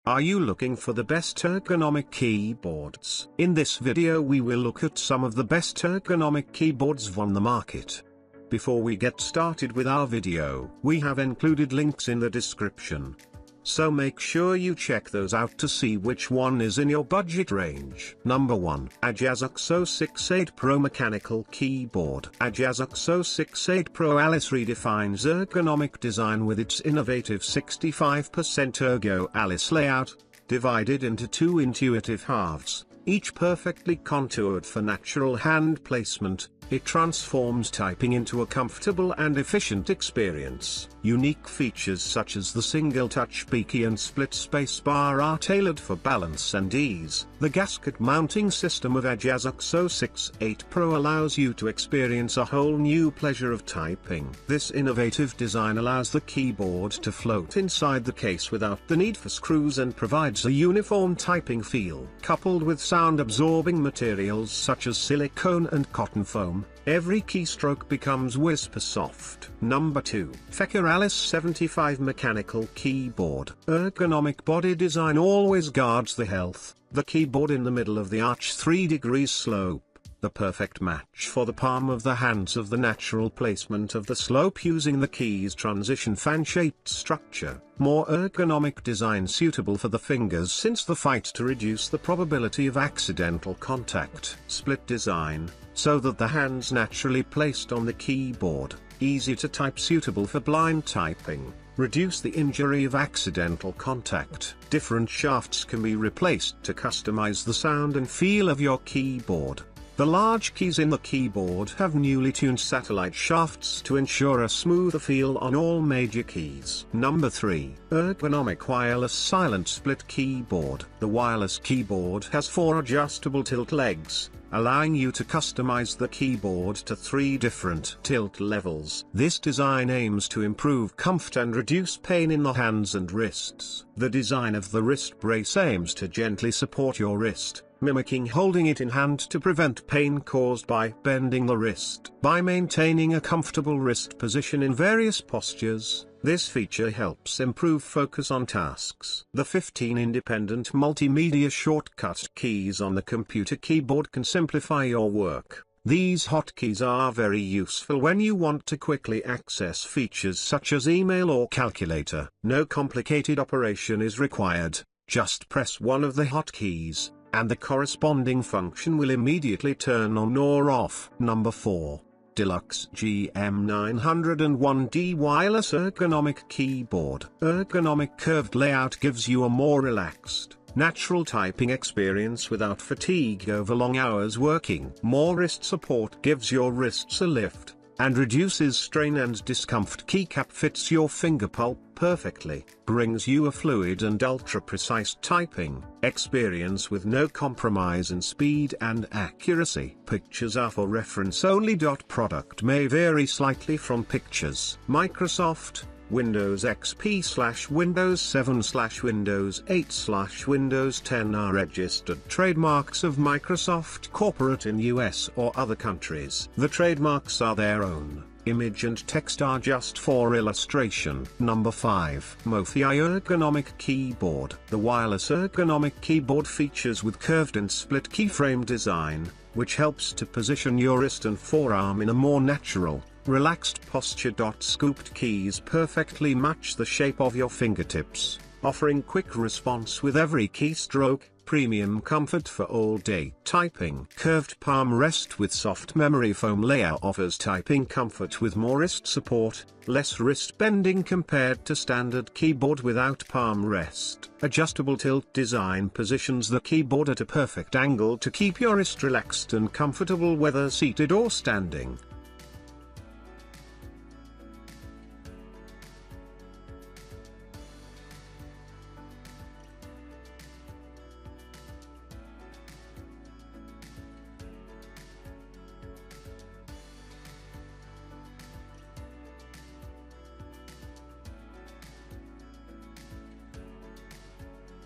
Are you looking for the best ergonomic keyboards? In this video we will look at some of the best ergonomic keyboards on the market. Before we get started with our video, we have included links in the description. So make sure you check those out to see which one is in your budget range. Number 1. Ajazz X068 Pro Mechanical Keyboard. Ajazz X068 Pro Alice redefines ergonomic design with its innovative 65% Ergo Alice layout, divided into two intuitive halves, each perfectly contoured for natural hand placement. It transforms typing into a comfortable and efficient experience. Unique features such as the single-touch beaky and split spacebar are tailored for balance and ease. The gasket mounting system of Ajazz X068 Pro allows you to experience a whole new pleasure of typing. This innovative design allows the keyboard to float inside the case without the need for screws and provides a uniform typing feel. Coupled with sound-absorbing materials such as silicone and cotton foam, every keystroke becomes whisper soft. Number 2. FEKER Alice 75 Mechanical Keyboard. Ergonomic body design always guards the health. The keyboard in the middle of the arch 3 degrees slope, the perfect match for the palm of the hands of the natural placement of the slope using the key's transition fan-shaped structure. More ergonomic design suitable for the fingers since the fight to reduce the probability of accidental contact. Split design, so that the hands naturally placed on the keyboard, easy to type suitable for blind typing, reduce the injury of accidental contact. Different shafts can be replaced to customize the sound and feel of your keyboard. The large keys in the keyboard have newly tuned satellite shafts to ensure a smoother feel on all major keys. Number 3. Ergonomic Wireless Silent Split Keyboard. The wireless keyboard has 4 adjustable tilt legs, allowing you to customize the keyboard to 3 different tilt levels. This design aims to improve comfort and reduce pain in the hands and wrists. The design of the wrist brace aims to gently support your wrist, mimicking holding it in hand to prevent pain caused by bending the wrist. By maintaining a comfortable wrist position in various postures, this feature helps improve focus on tasks. The 15 independent multimedia shortcut keys on the computer keyboard can simplify your work. These hotkeys are very useful when you want to quickly access features such as email or calculator. No complicated operation is required, just press one of the hotkeys, and the corresponding function will immediately turn on or off. Number 4. Delux GM901D Wireless Ergonomic Keyboard. Ergonomic curved layout gives you a more relaxed, natural typing experience without fatigue over long hours working. More wrist support gives your wrists a lift, and reduces strain and discomfort. Keycap fits your finger pulp perfectly, brings you a fluid and ultra-precise typing experience with no compromise in speed and accuracy. Pictures are for reference only. Product may vary slightly from pictures. Microsoft, Windows XP/Windows 7/Windows 8/Windows 10 are registered trademarks of Microsoft Corporate in US or other countries. The trademarks are their own. Image and text are just for illustration. Number 5. Mofii Ergonomic Keyboard. The wireless ergonomic keyboard features with curved and split keyframe design, which helps to position your wrist and forearm in a more natural, relaxed posture. Scooped keys perfectly match the shape of your fingertips, offering quick response with every keystroke. Premium comfort for all-day typing. Curved palm rest with soft memory foam layer offers typing comfort with more wrist support, less wrist bending compared to standard keyboard without palm rest. Adjustable tilt design positions the keyboard at a perfect angle to keep your wrist relaxed and comfortable whether seated or standing.